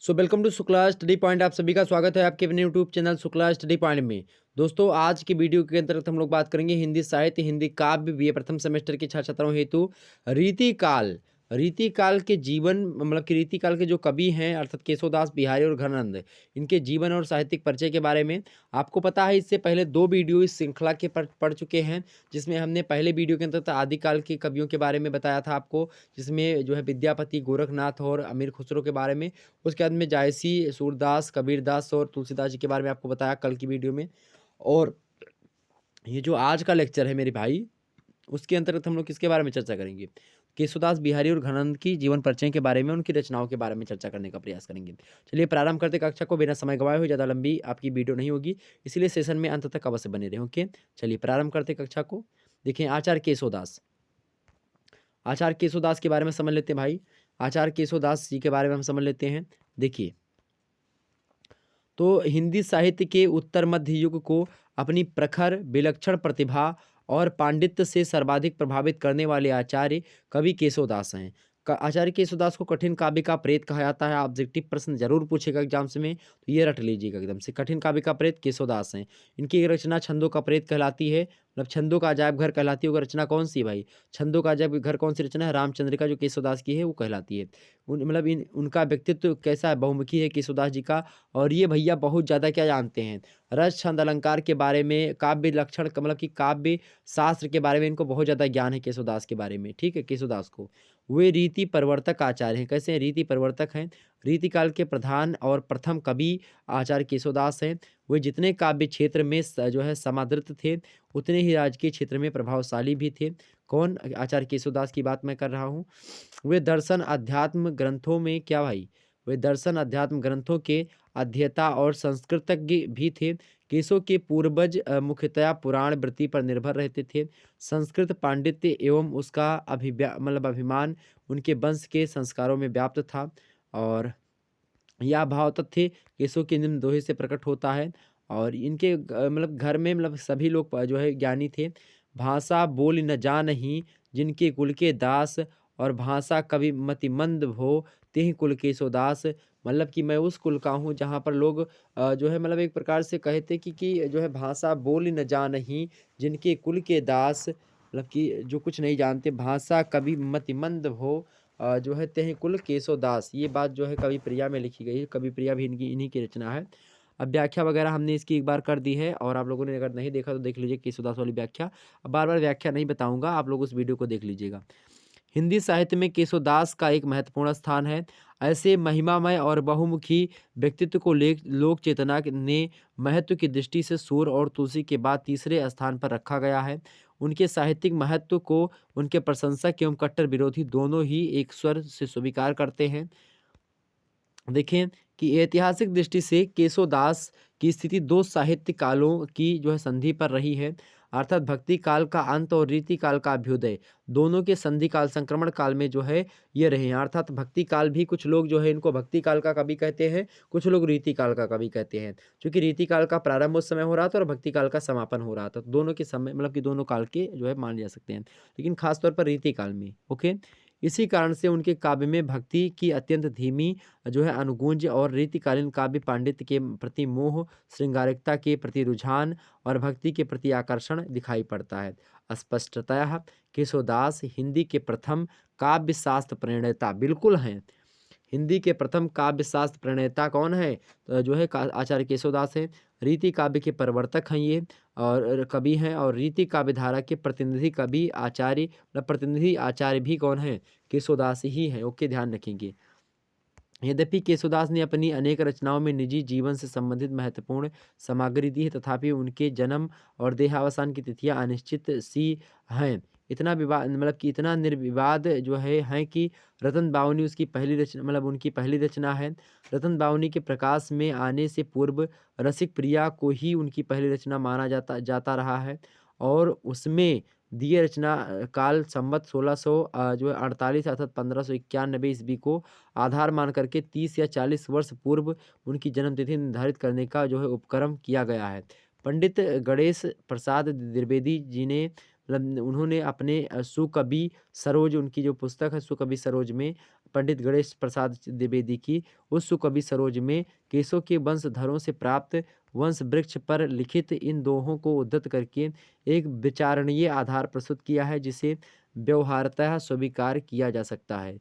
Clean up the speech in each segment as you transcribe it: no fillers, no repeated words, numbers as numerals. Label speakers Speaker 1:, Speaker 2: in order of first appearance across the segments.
Speaker 1: Welcome to Shukla study point. आप सभी का स्वागत है आपके अपने YouTube channel Shukla study point में। दोस्तों, आज की वीडियो के अंतर्गत हम लोग बात करेंगे हिंदी साहित्य, हिंदी काव्य, बीए प्रथम सेमेस्टर के छात्र छात्राओं हेतु रीतिकाल। रीतिकाल के जीवन मतलब कि रीतिकाल के जो कवि हैं अर्थात केशवदास बिहारी और घनानंद, इनके जीवन और साहित्यिक परिचय के बारे में आपको पता है। इससे पहले दो वीडियो इस श्रृंखला के पढ़ चुके हैं, जिसमें हमने पहले वीडियो के अंतर्गत आदिकाल के कवियों के बारे में बताया था आपको, जिसमें जो है विद्यापति, गोरखनाथ और अमीर खुसरो के बारे में। उसके बाद में जायसी, सूरदास, कबीरदास और तुलसीदास जी के बारे में आपको बताया कल की वीडियो में। और ये जो आज का लेक्चर है मेरे भाई, उसके अंतर्गत हम लोग किसके बारे में चर्चा करेंगे? केशवदास बिहारी और घनानंद की जीवन परिचय के बारे में, उनकी रचनाओं के बारे में चर्चा करने का प्रयास करेंगे। चलिए प्रारंभ करते कक्षा को, बिना समय गवाए हुए। ज़्यादा लंबी आपकी वीडियो नहीं होगी, इसलिए सेशन में अंत तक अवश्य बने रहें। ओके, चलिए प्रारंभ करते कक्षा को। देखिए, आचार्य केशवदास। आचार्य केशवदास के बारे में समझ लेते हैं भाई। आचार्य केशवदास जी के बारे में हम समझ लेते हैं। देखिए, तो हिंदी साहित्य के उत्तर मध्य युग को अपनी प्रखर, विलक्षण प्रतिभा और पांडित्य से सर्वाधिक प्रभावित करने वाले आचार्य कवि केशवदास हैं। आचार्य केशवदास को कठिन काव्य का प्रेत कहा जाता है। ऑब्जेक्टिव प्रश्न जरूर पूछेगा एग्जाम्स में, तो ये रट लीजिएगा एकदम से। कठिन काव्य का प्रेत केशवदास हैं। इनकी एक रचना छंदों का प्रेत कहलाती है, मतलब छंदों का अजायब घर कहलाती है। वो रचना कौन सी भाई? छंदों का अजायब घर कौन सी रचना है? रामचंद्रिका, जो केशवदास की है, वो कहलाती है। मतलब उनका व्यक्तित्व कैसा है? बहुमुखी है केशवदास जी का। और ये भैया बहुत ज़्यादा क्या जानते हैं? रस, छंद, अलंकार के बारे में, काव्य लक्षण मतलब कि काव्य शास्त्र के बारे में इनको बहुत ज़्यादा ज्ञान है केशवदास के बारे में। ठीक है, केशवदास को वे रीति परिवर्तक आचार्य हैं। कैसे हैं? रीति परिवर्तक हैं। रीतिकाल के प्रधान और प्रथम कवि आचार्य केशवदास हैं। वे जितने काव्य क्षेत्र में जो है समादृत थे, उतने ही राजकीय क्षेत्र में प्रभावशाली भी थे। कौन? आचार्य केशवदास की बात मैं कर रहा हूँ। वे दर्शन अध्यात्म ग्रंथों में क्या भाई? वे दर्शन अध्यात्म ग्रंथों के अध्येता और संस्कृतज्ञ भी थे। केशव के पूर्वज मुख्यतया पुराण वृत्ति पर निर्भर रहते थे। संस्कृत पांडित्य एवं उसका मतलब अभिमान उनके वंश के संस्कारों में व्याप्त था। और यह भाव तथ्य केशव के निम्न दोहे से प्रकट होता है। और इनके मतलब घर में मतलब सभी लोग जो है ज्ञानी थे। भाषा बोल न जानहीं जिनके कुल के दास, और भाषा कवि मतिमंद भो तेहि कुल केशवदास। मतलब कि मैं उस कुल का हूँ जहाँ पर लोग जो है मतलब एक प्रकार से कहते कि जो है भाषा बोल न जानहीं जिनके कुल के दास, मतलब कि जो कुछ नहीं जानते। भाषा कवि मतिमंद भो जो है तेहि कुल केशवदास। ये बात जो है कवि प्रिया में लिखी गई है। कवि प्रिया भी इन्हीं की रचना है। अब व्याख्या वगैरह हमने इसकी एक बार कर दी है, और आप लोगों ने अगर नहीं देखा तो देख लीजिए केशवदास वाली व्याख्या। अब बार बार व्याख्या नहीं बताऊंगा, आप लोग उस वीडियो को देख लीजिएगा। हिंदी साहित्य में केशवदास का एक महत्वपूर्ण स्थान है। ऐसे महिमामय और बहुमुखी व्यक्तित्व को लोक चेतना ने महत्व की दृष्टि से सूर और तुलसी के बाद तीसरे स्थान पर रखा गया है। उनके साहित्यिक महत्व को उनके प्रशंसक एवं कट्टर विरोधी दोनों ही एक स्वर से स्वीकार करते हैं। देखें कि ऐतिहासिक दृष्टि से केशवदास की स्थिति दो साहित्य कालों की जो है संधि पर रही है, अर्थात भक्ति काल का अंत और रीति काल का अभ्युदय। दोनों के संधि काल, संक्रमण काल में जो है ये रहे हैं। अर्थात भक्ति काल भी कुछ लोग जो है इनको भक्ति काल का कवि कहते हैं, कुछ लोग रीति काल का कवि कहते हैं। क्योंकि रीति काल का प्रारंभ उस समय हो रहा था और भक्ति काल का समापन हो रहा था, तो दोनों के समय मतलब कि दोनों काल के जो है मान जा सकते हैं, लेकिन खासतौर पर रीति काल में। ओके, इसी कारण से उनके काव्य में भक्ति की अत्यंत धीमी जो है अनुगूंज और रीतिकालीन काव्य पांडित्य के प्रति मोह, श्रृंगारिकता के प्रति रुझान और भक्ति के प्रति आकर्षण दिखाई पड़ता है। स्पष्टतः केशवदास हिंदी के प्रथम काव्य शास्त्र प्रणेता बिल्कुल हैं। हिंदी के प्रथम काव्य शास्त्र प्रणेता कौन है? तो जो है आचार्य केशवदास हैं। रीति काव्य के प्रवर्तक हैं ये, और कवि हैं। और रीति काव्य धारा के प्रतिनिधि कवि आचार्य मतलब प्रतिनिधि आचार्य भी कौन है? केशवदास ही हैं। ओके, ध्यान रखेंगे। यद्यपि केशवदास ने अपनी अनेक रचनाओं में निजी जीवन से संबंधित महत्वपूर्ण सामग्री दी है, तथापि उनके जन्म और देहावसान की तिथियां अनिश्चित सी हैं। इतना विवाद मतलब कि इतना निर्विवाद जो है कि रतन बावनी उसकी पहली रचना मतलब उनकी पहली रचना है। रतन बावनी के प्रकाश में आने से पूर्व रसिक प्रिया को ही उनकी पहली रचना माना जाता जाता रहा है। और उसमें दिए रचना काल संवत 1600 जो है 48 अर्थात 1591 ईस्वी को आधार मान करके 30 या 40 वर्ष पूर्व उनकी जन्मतिथि निर्धारित करने का जो है उपक्रम किया गया है। पंडित गणेश प्रसाद द्विवेदी जी ने मतलब उन्होंने अपने सुकवि सरोज, उनकी जो पुस्तक है सुकवि सरोज में पंडित गणेश प्रसाद द्विवेदी की उस कवि सरोज में केसो के वंशधरों से प्राप्त वंश वृक्ष पर लिखित इन दोहों को उद्धृत करके एक विचारणीय आधार प्रस्तुत किया है, जिसे व्यवहारतः स्वीकार किया जा सकता है।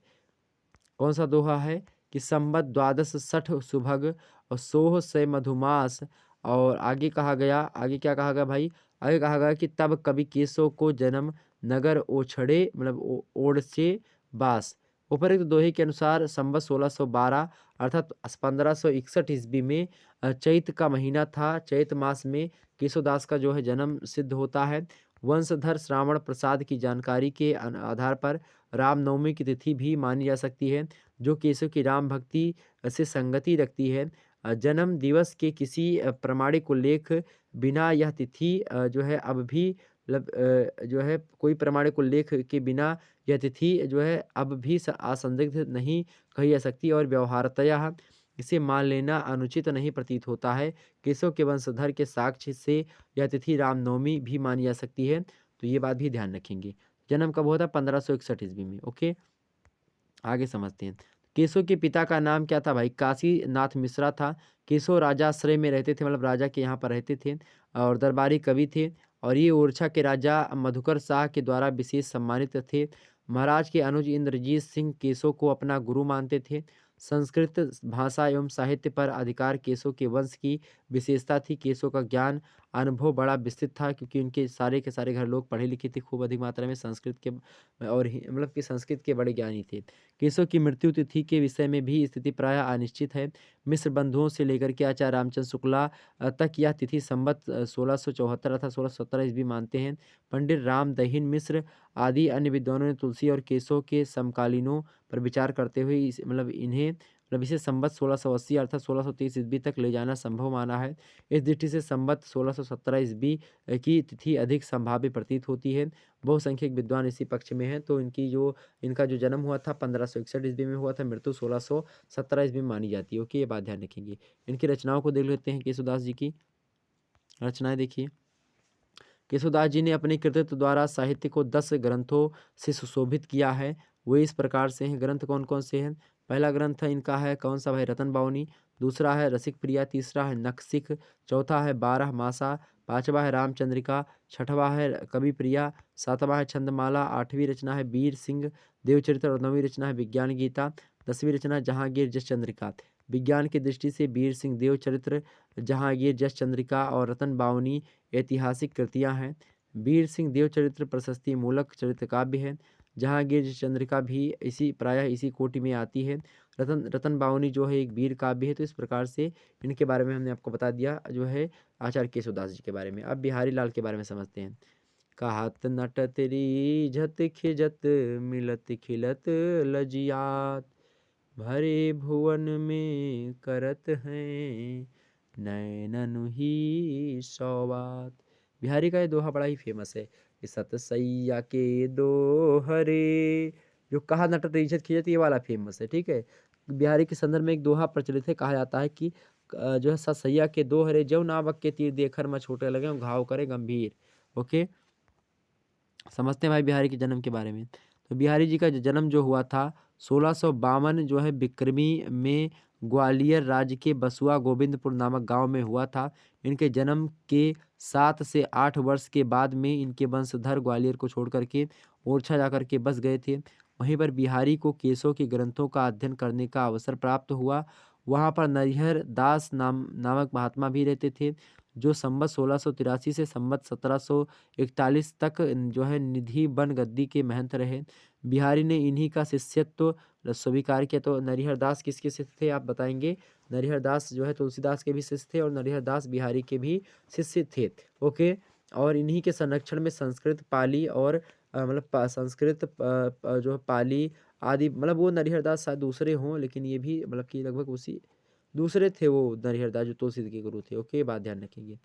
Speaker 1: कौन सा दोहा है कि संवत द्वादश सठ सुभग और सोह से मधुमास। और आगे क्या कहा गया भाई, आगे कहा गया कि तब कवि केसो को जन्म नगर ओछड़े मतलब ओड़से बास। उपरोक्त दोहे के अनुसार संवत 1612 अर्थात 1561 ईस्वी में चैत का महीना था। चैत मास में केशोदास का जो है जन्म सिद्ध होता है। वंशधर श्रावण प्रसाद की जानकारी के आधार पर रामनवमी की तिथि भी मानी जा सकती है, जो केशव की राम भक्ति से संगति रखती है। जन्म दिवस के किसी प्रमाणिक उल्लेख बिना यह तिथि जो है अब भी मतलब जो है कोई प्रमाणिक उल्लेख के बिना यह तिथि जो है अब भी असंदिग्ध नहीं कही जा सकती और व्यवहारतया इसे मान लेना अनुचित नहीं प्रतीत होता है। केशव के वंशधर के साक्ष्य से यह तिथि रामनवमी भी मानी जा सकती है, तो ये बात भी ध्यान रखेंगे। जन्म कब हुआ था? 1561 ईस्वी में। ओके, आगे समझते हैं। केशव के पिता का नाम क्या था भाई? काशीनाथ मिश्रा था। केशव राजाश्रय में रहते थे, मतलब राजा के यहाँ पर रहते थे और दरबारी कवि थे। और ये ओरछा के राजा मधुकर शाह के द्वारा विशेष सम्मानित थे। महाराज के अनुज इंद्रजीत सिंह केशव को अपना गुरु मानते थे। संस्कृत भाषा एवं साहित्य पर अधिकार केशव के वंश की विशेषता थी। केशव का ज्ञान अनुभव बड़ा विस्तृत था, क्योंकि उनके सारे के सारे घर लोग पढ़े लिखे थे, खूब अधिक मात्रा में संस्कृत के और मतलब कि संस्कृत के बड़े ज्ञानी थे। केशव की मृत्यु तिथि के विषय में भी स्थिति प्रायः अनिश्चित है। मिश्र बंधुओं से लेकर के आचार्य रामचंद्र शुक्ला तक यह तिथि संवत 1674 अर्थात 1617 ईस्वी मानते हैं। पंडित राम दहीन मिश्र आदि अन्य विद्वानों ने तुलसी और केशव के समकालीनों पर विचार करते हुए इसे संवत 1680 अर्थात 1630 ईस्वी तक ले जाना संभव माना है। इस दृष्टि से संवत 1617 ईस्वी की तिथि अधिक संभाव्य प्रतीत होती है। बहुसंख्यक विद्वान इसी पक्ष में हैं। तो इनका जो जन्म हुआ था 1561 ईस्वी में हुआ था, मृत्यु 1617 ईस्वी में मानी जाती है। ओके, ये बात ध्यान रखेंगे। इनकी रचनाओं को देख लेते हैं। केशवदास जी की रचनाएं देखिए। केशवदास जी ने अपने कृतित्व द्वारा साहित्य को 10 ग्रंथों से सुशोभित किया है। वो इस प्रकार से हैं। ग्रंथ कौन कौन से हैं? पहला ग्रंथ है इनका है कौन सा भाई? रतन बावनी। दूसरा है रसिक प्रिया। तीसरा है नखशिख। चौथा है 12 मासा। पांचवा है रामचंद्रिका। छठवा है कवि प्रिया। सातवां है छंदमाला। आठवीं रचना है वीर सिंह देवचरित्र और नवीं रचना है विज्ञान गीता। 10वीं रचना जहांगीर जस चंद्रिका। विज्ञान की दृष्टि से वीर सिंह देवचरित्र, जहांगीर जस चंद्रिका और रतन बावनी ऐतिहासिक कृतियां हैं। वीर सिंह देवचरित्र प्रशस्ति मूलक चरित्र काव्य है। जहांगीर जस चंद्रिका भी प्रायः इसी कोटि में आती है। रतन बावनी जो है एक वीर काव्य है। तो इस प्रकार से इनके बारे में हमने आपको बता दिया जो है आचार्य केशवदास जी के बारे में। अब बिहारी लाल के बारे में समझते हैं। कहत नटत रीझत खिजत मिलत खिलत लजियात, भरे भुवन में करत हैं नैनन ही सौवात। बिहारी का ये दोहा बड़ा ही फेमस है कि सत सैया के दोहरे, जो कहा नटत इज्जत खिजत, ये वाला फेमस है। ठीक है, बिहारी के संदर्भ में एक दोहा प्रचलित है। कहा जाता है कि जो है सत सैया के दोहरे, जौ नावक के तीर देकर मैं छोटे लगे घाव करे गंभीर। ओके, समझते हैं भाई बिहारी के जन्म के बारे में। तो बिहारी जी का जन्म जो हुआ था 1652 जो है बिक्रमी में ग्वालियर राज्य के बसुआ गोविंदपुर नामक गांव में हुआ था। इनके जन्म के 7 से 8 वर्ष के बाद में इनके वंशधर ग्वालियर को छोड़ करके ओरछा जाकर के बस गए थे। वहीं पर बिहारी को केशव के ग्रंथों का अध्ययन करने का अवसर प्राप्त हुआ। वहाँ पर नरिहर दास नामक महात्मा भी रहते थे, जो संवत 1683 से संवत 1741 तक जो है निधि बन गद्दी के महंत रहे। बिहारी ने इन्हीं का शिष्यत्व स्वीकार किया। तो नरिहर दास किसके शिष्य थे आप बताएंगे? नरिहर दास जो है तुलसीदास के भी शिष्य थे और नरिहर दास बिहारी के भी शिष्य थे। ओके, और इन्हीं के संरक्षण में संस्कृत पाली और संस्कृत जो पाली आदि, मतलब वो नरिहर दास शायद दूसरे हों, लेकिन ये भी मतलब कि लगभग उसी दूसरे थे वो नरिहर दास जो तुलसी के गुरु थे। ओके, बात ध्यान रखेंगे।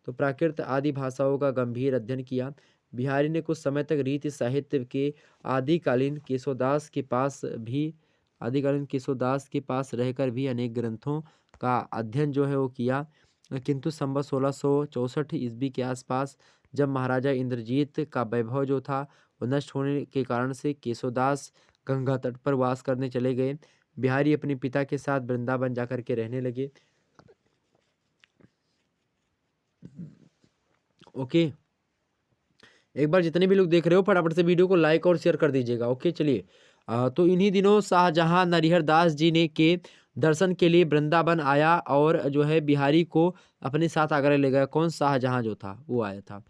Speaker 1: तो प्राकृत आदि भाषाओं का गंभीर अध्ययन किया। बिहारी ने कुछ समय तक रीति साहित्य के आदिकालीन केशवदास के पास रहकर भी अनेक ग्रंथों का अध्ययन जो है वो किया। किंतु संवत 1664 ईस्वी के आसपास जब महाराजा इंद्रजीत का वैभव जो था वो नष्ट होने के कारण से केशवदास गंगा तट पर वास करने चले गए। बिहारी अपने पिता के साथ वृंदावन जाकर के रहने लगे। ओके, एक बार जितने भी लोग देख रहे हो फटाफट से वीडियो को लाइक और शेयर कर दीजिएगा। ओके, चलिए। तो इन्हीं दिनों शाहजहां नरिहर दास जी ने के दर्शन के लिए वृंदावन आया और जो है बिहारी को अपने साथ आगरा ले गया। कौन? शाहजहां जो था वो आया था।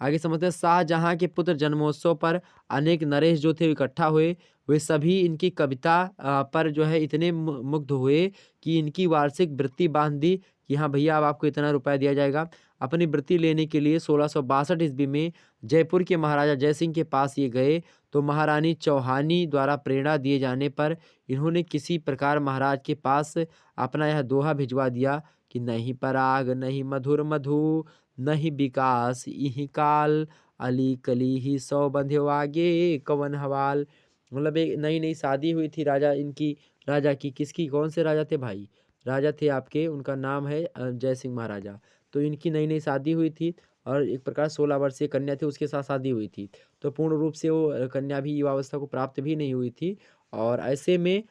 Speaker 1: आगे समझते हैं। शाहजहां के पुत्र जन्मोत्सव पर अनेक नरेश जो थे इकट्ठा हुए। वे सभी इनकी कविता पर जो है इतने मुग्ध हुए कि इनकी वार्षिक वृत्ति बांध दी कि हाँ भैया, अब आपको इतना रुपया दिया जाएगा। अपनी वृत्ति लेने के लिए 1662 ईस्वी में जयपुर के महाराजा जयसिंह के पास ये गए। तो महारानी चौहानी द्वारा प्रेरणा दिए जाने पर इन्होंने किसी प्रकार महाराज के पास अपना यह दोहा भिजवा दिया कि नहीं पराग नहीं मधुर मधु, नहीं विकास इहि काल, अली कली ही सौ बंध्यो आगे कवन हवाल। मतलब एक नई नई शादी हुई थी राजा इनकी, राजा की, किसकी, कौन से राजा थे भाई? राजा थे आपके, उनका नाम है जय सिंह महाराजा। तो इनकी नई नई शादी हुई थी और एक प्रकार 16 वर्षीय कन्या थी, उसके साथ शादी हुई थी। तो पूर्ण रूप से वो कन्या भी युवावस्था को प्राप्त भी नहीं हुई थी। और ऐसे में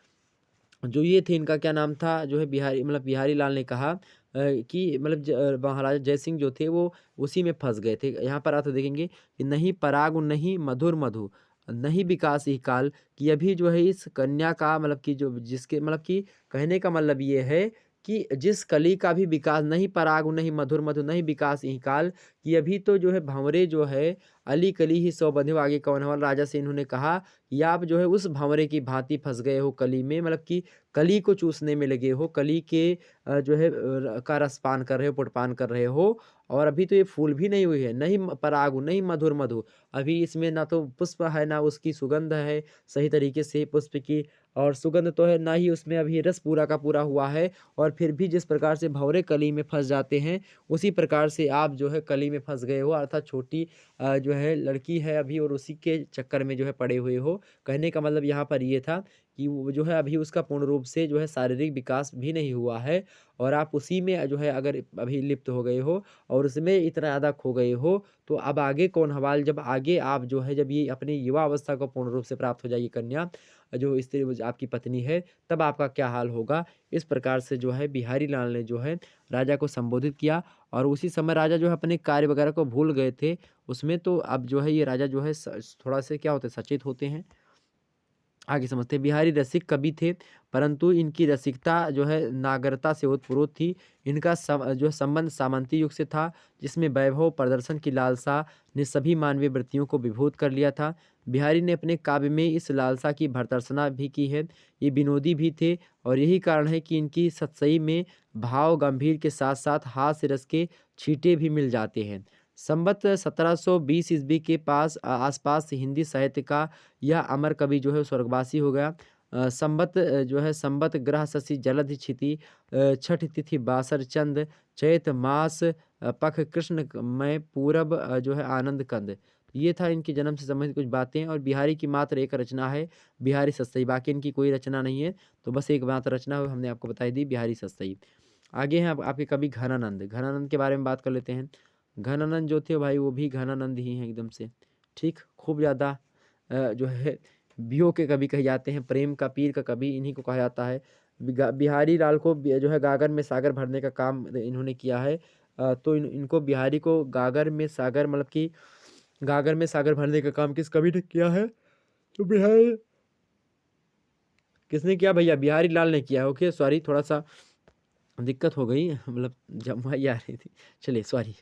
Speaker 1: जो ये थे, इनका क्या नाम था, जो है बिहारी, मतलब बिहारी लाल ने कहा कि मतलब महाराजा जय सिंह जो थे वो उसी में फंस गए थे। यहाँ पर अर्थ देखेंगे कि नहीं पराग नहीं मधुर मधु, नहीं विकास ही काल, कि अभी जो है इस कन्या का मतलब कि जो जिसके मतलब कि कहने का मतलब ये है कि जिस कली का भी विकास नहीं, पराग नहीं मधुर मधु नहीं विकास ही काल, कि अभी तो जो है भंवरे जो है अली कली ही सौ बंधे आगे कौन हवाल। राजा से इन्होंने कहा कि आप जो है उस भंवरे की भांति फंस गए हो कली में, मतलब कि कली को चूसने में लगे हो, कली के जो है का रसपान कर रहे हो, पुटपान कर रहे हो। और अभी तो ये फूल भी नहीं हुई है, नहीं परागु नहीं मधुर मधु, अभी इसमें ना तो पुष्प है ना उसकी सुगंध है सही तरीके से पुष्प की, और सुगंध तो है ना ही उसमें अभी रस पूरा का पूरा हुआ है। और फिर भी जिस प्रकार से भंवरे कली में फंस जाते हैं, उसी प्रकार से आप जो है कली में फंस गए हो, अर्थात छोटी जो है लड़की है अभी और उसी के चक्कर में जो है पड़े हुए हो। कहने का मतलब यहाँ पर ये था कि वो जो है अभी उसका पूर्ण रूप से जो है शारीरिक विकास भी नहीं हुआ है, और आप उसी में जो है अगर अभी लिप्त हो गए हो और उसमें इतना ज़्यादा खो गए हो, तो अब आगे कौन हवाल। जब आगे आप जो है जब ये अपनी युवा अवस्था को पूर्ण रूप से प्राप्त हो जाएगी कन्या, जो स्त्री आपकी पत्नी है, तब आपका क्या हाल होगा। इस प्रकार से जो है बिहारी लाल ने जो है राजा को संबोधित किया। और उसी समय राजा जो है अपने कार्य वगैरह को भूल गए थे उसमें। तो अब जो है ये राजा जो है थोड़ा से क्या होते हैं, सचेत होते हैं। आगे समझते हैं। बिहारी रसिक कवि थे, परंतु इनकी रसिकता जो है नागरता से ओतप्रोत थी। इनका जो है संबंध सामंती युग से था, जिसमें वैभव प्रदर्शन की लालसा ने सभी मानवीय वृत्तियों को विभूत कर लिया था। बिहारी ने अपने काव्य में इस लालसा की भर्त्सना भी की है। ये विनोदी भी थे, और यही कारण है कि इनकी सतसई में भाव गंभीर के साथ साथ हास्य रस के छींटे भी मिल जाते हैं। संवत 1720 ईस्वी के आसपास हिंदी साहित्य का यह अमर कवि जो है स्वर्गवासी हो गया। संवत जो है संवत ग्रह शशि जलधि क्षिति, छठ तिथि बासर चंद, चैत मास पख कृष्ण में पूरब जो है आनंद कंद। ये था इनके जन्म से संबंधित कुछ बातें। और बिहारी की मात्र एक रचना है बिहारी सतसई, बाकी इनकी कोई रचना नहीं है। तो बस एक मात्र रचना हमने आपको बताई दी, बिहारी सतसई। आगे हैं आपके कवि घनानंद। घनानंद के बारे में बात कर लेते हैं। घनानंद जो थे भाई वो भी घनानंद ही हैं एकदम से, ठीक। खूब ज़्यादा जो है वियोग के कवि कहे जाते हैं, प्रेम का पीर का कवि इन्हीं को कहा जाता है। बिहारी लाल को जो है गागर में सागर भरने का काम इन्होंने किया है। तो इनको बिहारी को गागर में सागर मतलब कि गागर में सागर भरने का काम किस कवि ने किया है? तो बिहारी किसने किया भैया? बिहारी लाल ने किया है। ओके, सॉरी, थोड़ा सा दिक्कत हो गई, मतलब जमुआई आ रही थी, चलिए सॉरी।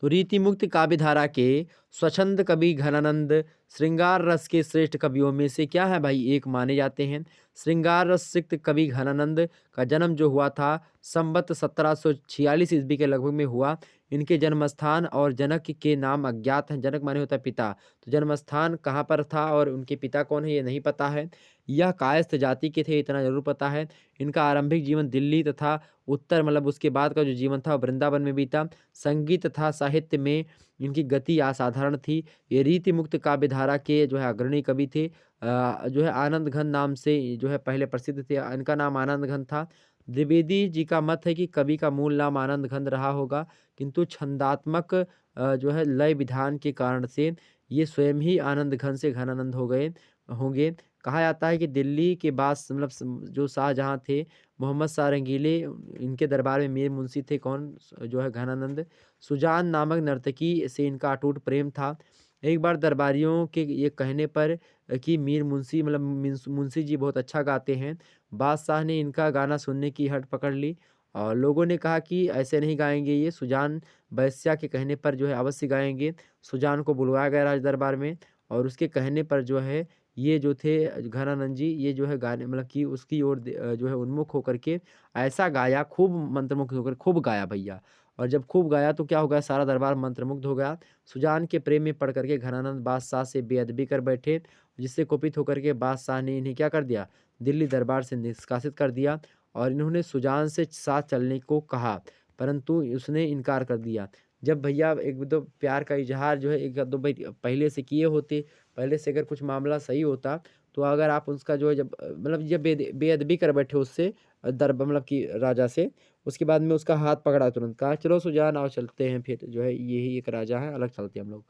Speaker 1: तो रीति मुक्त काव्यधारा के स्वच्छंद कवि घनानंद श्रृंगार रस के श्रेष्ठ कवियों में से क्या है भाई? एक माने जाते हैं। श्रृंगार रस सिक्त कवि घनानंद का जन्म जो हुआ था संवत 1746 ईस्वी के लगभग में हुआ। इनके जन्म स्थान और जनक के नाम अज्ञात हैं। जनक माने होता है पिता, तो जन्म स्थान कहाँ पर था और उनके पिता कौन है ये नहीं पता है। यह कायस्थ जाति के थे इतना जरूर पता है। इनका आरंभिक जीवन दिल्ली तथा उत्तर मतलब उसके बाद का जो जीवन था वृंदावन में बीता। संगीत तथा साहित्य में इनकी गति असाधारण थी। ये रीति मुक्त काव्यधारा के जो है अग्रणी कवि थे। जो है आनंद घन नाम से जो है पहले प्रसिद्ध थे, इनका नाम आनंद घन था। द्विवेदी जी का मत है कि कवि का मूल नाम आनंद घन रहा होगा, किंतु छंदात्मक जो है लय विधान के कारण से ये स्वयं ही आनंद घन से घनानंद हो गए होंगे। कहा जाता है कि दिल्ली के बाद मतलब जो शाहजहाँ थे, मोहम्मद शाह रंगीले, इनके दरबार में मीर मुंशी थे कौन, जो है घनानंद। सुजान नामक नर्तकी से इनका अटूट प्रेम था। एक बार दरबारियों के ये कहने पर कि मीर मुंशी मतलब मुंशी जी बहुत अच्छा गाते हैं, बादशाह ने इनका गाना सुनने की हट पकड़ ली। और लोगों ने कहा कि ऐसे नहीं गाएंगे ये, सुजान बैस्या के कहने पर जो है अवश्य गाएंगे। सुजान को बुलवाया गया राज दरबार में, और उसके कहने पर जो है ये जो थे घनानंद जी, ये जो है गाने मतलब कि उसकी ओर जो है उन्मुख होकर के ऐसा गाया, खूब मंत्रमुग्ध होकर खूब गाया भैया। और जब खूब गाया तो क्या हो गया, सारा दरबार मंत्रमुग्ध हो गया। सुजान के प्रेम में पड़ करके घनानंद बादशाह से बेअदबी कर बैठे, जिससे कुपित होकर के बादशाह ने इन्हें क्या कर दिया, दिल्ली दरबार से निष्कासित कर दिया। और इन्होंने सुजान से साथ चलने को कहा, परंतु उसने इनकार कर दिया। जब भैया एक दो प्यार का इजहार जो है एक दो भाई पहले से किए होते, पहले से अगर कुछ मामला सही होता, तो अगर आप उसका जो है जब मतलब जब बेअदबी कर बैठे उससे मतलब कि राजा से, उसके बाद में उसका हाथ पकड़ा तुरंत, कहा चलो सुजान आओ चलते हैं, फिर जो है यही एक राजा है, अलग चलते हैं हम लोग।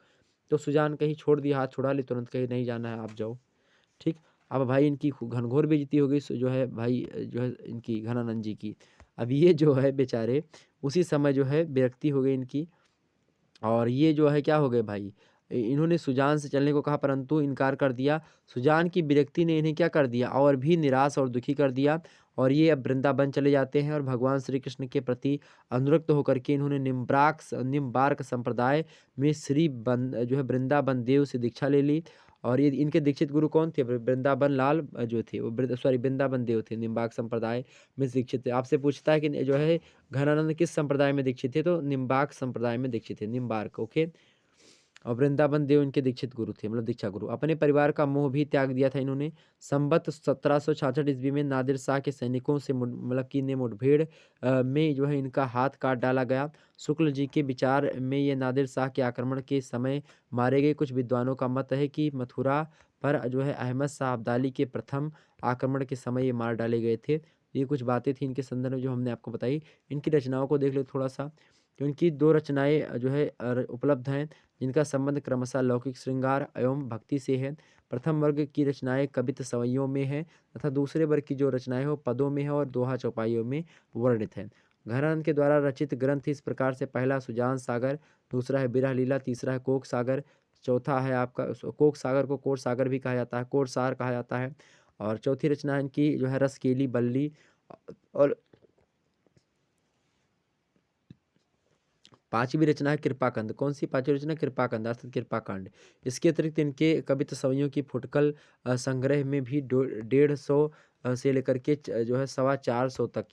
Speaker 1: तो सुजान कहीं छोड़ दिया, हाथ छुड़ा ली तुरंत, कहीं नहीं जाना है आप जाओ। ठीक। अब भाई इनकी घनघोर बेइज्जती हो गई जो है भाई जो है इनकी घनानंद जी की। अब ये जो है बेचारे उसी समय जो है विरक्ति हो गई इनकी, और ये जो है क्या हो गए भाई, इन्होंने सुजान से चलने को कहा परंतु इनकार कर दिया। सुजान की विरक्ति ने इन्हें क्या कर दिया, और भी निराश और दुखी कर दिया। और ये अब वृंदावन चले जाते हैं, और भगवान श्री कृष्ण के प्रति अनुरक्त होकर के इन्होंने निम्बार्क संप्रदाय में जो है वृंदावन देव से दीक्षा ले ली। और ये इनके दीक्षित गुरु कौन थे, वृंदावन लाल जो थे, वो सॉरी वृंदावन देव थे, निम्बार्क संप्रदाय में दीक्षित थे। आपसे पूछता है कि जो है घनानंद किस संप्रदाय में दीक्षित थे, तो निम्बार्क संप्रदाय में दीक्षित थे, निम्बार्क। ओके। और वृंदावन देव इनके दीक्षित गुरु थे, मतलब दीक्षा गुरु। अपने परिवार का मोह भी त्याग दिया था इन्होंने। संबत 1766 ईस्वी में नादिर शाह के सैनिकों से मतलब की ने मुठभेड़ में जो है इनका हाथ काट डाला गया। शुक्ल जी के विचार में ये नादिर शाह के आक्रमण के समय मारे गए। कुछ विद्वानों का मत है कि मथुरा पर जो है अहमद शाह अब्दाली के प्रथम आक्रमण के समय ये मार डाले गए थे। ये कुछ बातें थी इनके संदर्भ में जो हमने आपको बताई। इनकी रचनाओं को देख ले थोड़ा सा, तो इनकी दो रचनाएं जो है उपलब्ध हैं, जिनका संबंध क्रमशः लौकिक श्रृंगार एवं भक्ति से है। प्रथम वर्ग की रचनाएं कवित सवैयों में है, तथा दूसरे वर्ग की जो रचनाएं हो पदों में है और दोहा चौपाइयों में वर्णित है। घरानंद के द्वारा रचित ग्रंथ इस प्रकार से, पहला सुजान सागर, दूसरा है बिरह लीला, तीसरा है कोक सागर, चौथा है आपका कोक सागर को कोट सागर भी कहा जाता है, कोट सार कहा जाता है। और चौथी रचना इनकी जो है रसकेली बल्ली। और पांचवी रचना है कृपाकंद। कौन सी पांचवी रचना, कृपाकंद अर्थात कृपाकांड। इसके अतिरिक्त इनके कविता सवैयों की फुटकल संग्रह में भी 150 से लेकर के जो है 425 तक,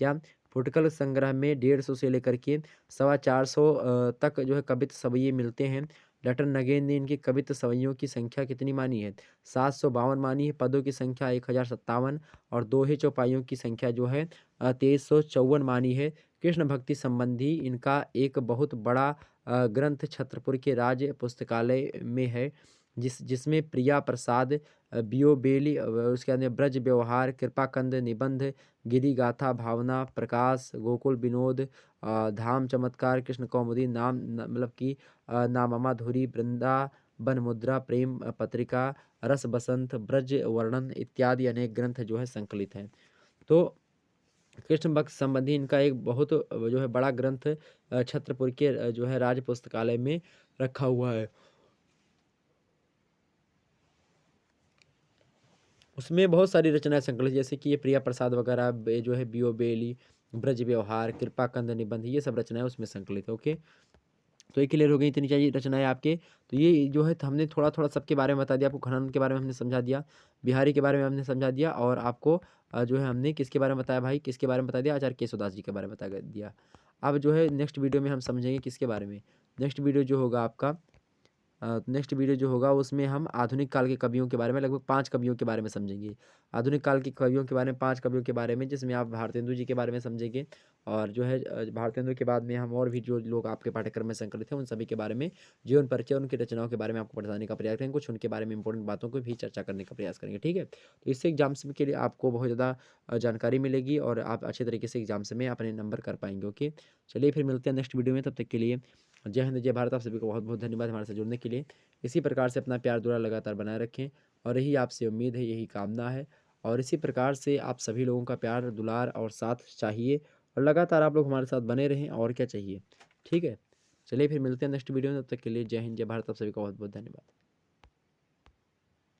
Speaker 1: क्या फुटकल संग्रह में 150 से लेकर के 425 तक जो है कविता सवैये मिलते हैं। डॉक्टर नगेन ने इनकी कविता सवैयों की संख्या कितनी मानी है, 752 मानी है। पदों की संख्या 1057, और दोहे चौपाइयों की संख्या जो है 2354 मानी है। कृष्ण भक्ति संबंधी इनका एक बहुत बड़ा ग्रंथ छत्रपुर के राज पुस्तकालय में है, जिसमें प्रिया प्रसाद बियोबेली, उसके बाद में ब्रज व्यवहार, कृपाकंद, निबंध, गिरी गाथा, भावना प्रकाश, गोकुल विनोद, धाम चमत्कार, कृष्ण कौमुदी, मतलब कि नामाधुरी, वृंदावन मुद्रा, प्रेम पत्रिका, रस बसंत, ब्रज वर्णन इत्यादि अनेक ग्रंथ जो है संकलित हैं। तो कृष्ण भक्त संबंधी इनका एक बहुत जो है बड़ा ग्रंथ छत्रपुर के जो है राज पुस्तकालय में रखा हुआ है। उसमें बहुत सारी रचनाएं संकलित, जैसे कि ये प्रिया प्रसाद वगैरह, जो है बियोबेली, ब्रज व्यवहार, कृपाकंद, निबंध, ये सब रचनाएं उसमें संकलित है। ओके। तो ये क्लियर हो गई इतनी चाहिए रचनाएं आपके। तो ये जो है हमने थोड़ा थोड़ा सबके बारे में बता दिया आपको। खनन के बारे में हमने समझा दिया, बिहारी के बारे में हमने समझा दिया, और आपको जो है हमने किसके बारे में बताया भाई, किसके बारे में बता दिया, आचार्य केशवदास जी के बारे में बता दिया। अब जो है नेक्स्ट वीडियो में हम समझेंगे किसके बारे में। नेक्स्ट वीडियो जो होगा आपका, नेक्स्ट वीडियो जो होगा उसमें हम आधुनिक काल के कवियों के बारे में, लगभग 5 कवियों के बारे में समझेंगे। आधुनिक काल के कवियों के बारे में 5 कवियों के बारे में, जिसमें आप भारतेंदु जी के बारे में समझेंगे। और जो है भारतेंदु के बाद में हम और भी जो लोग आपके पाठ्यक्रम में संकलित हैं उन सभी के बारे में, जीवन परिचय, उनकी रचनाओं के बारे में आपको बताने का प्रयास करेंगे। कुछ उनके बारे में इंपॉर्टेंट बातों को भी चर्चा करने का प्रयास करेंगे। ठीक है। तो इससे एग्जाम्स के लिए आपको बहुत ज़्यादा जानकारी मिलेगी, और आप अच्छे तरीके से एग्जाम्स में अपने नंबर कर पाएंगे। ओके। चलिए फिर मिलते हैं नेक्स्ट वीडियो में, तब तक के लिए जय हिंद, जय भारत। आप सभी को बहुत बहुत धन्यवाद हमारे साथ जुड़ने के लिए। इसी प्रकार से अपना प्यार दुलार लगातार बनाए रखें और यही आपसे उम्मीद है, यही कामना है। और इसी प्रकार से आप सभी लोगों का प्यार दुलार और साथ चाहिए और लगातार आप लोग हमारे साथ बने रहें, और क्या चाहिए। ठीक है, चलिए फिर मिलते हैं नेक्स्ट वीडियो में। तब तक के लिए जय हिंद, जय भारत। आप सभी का बहुत बहुत धन्यवाद।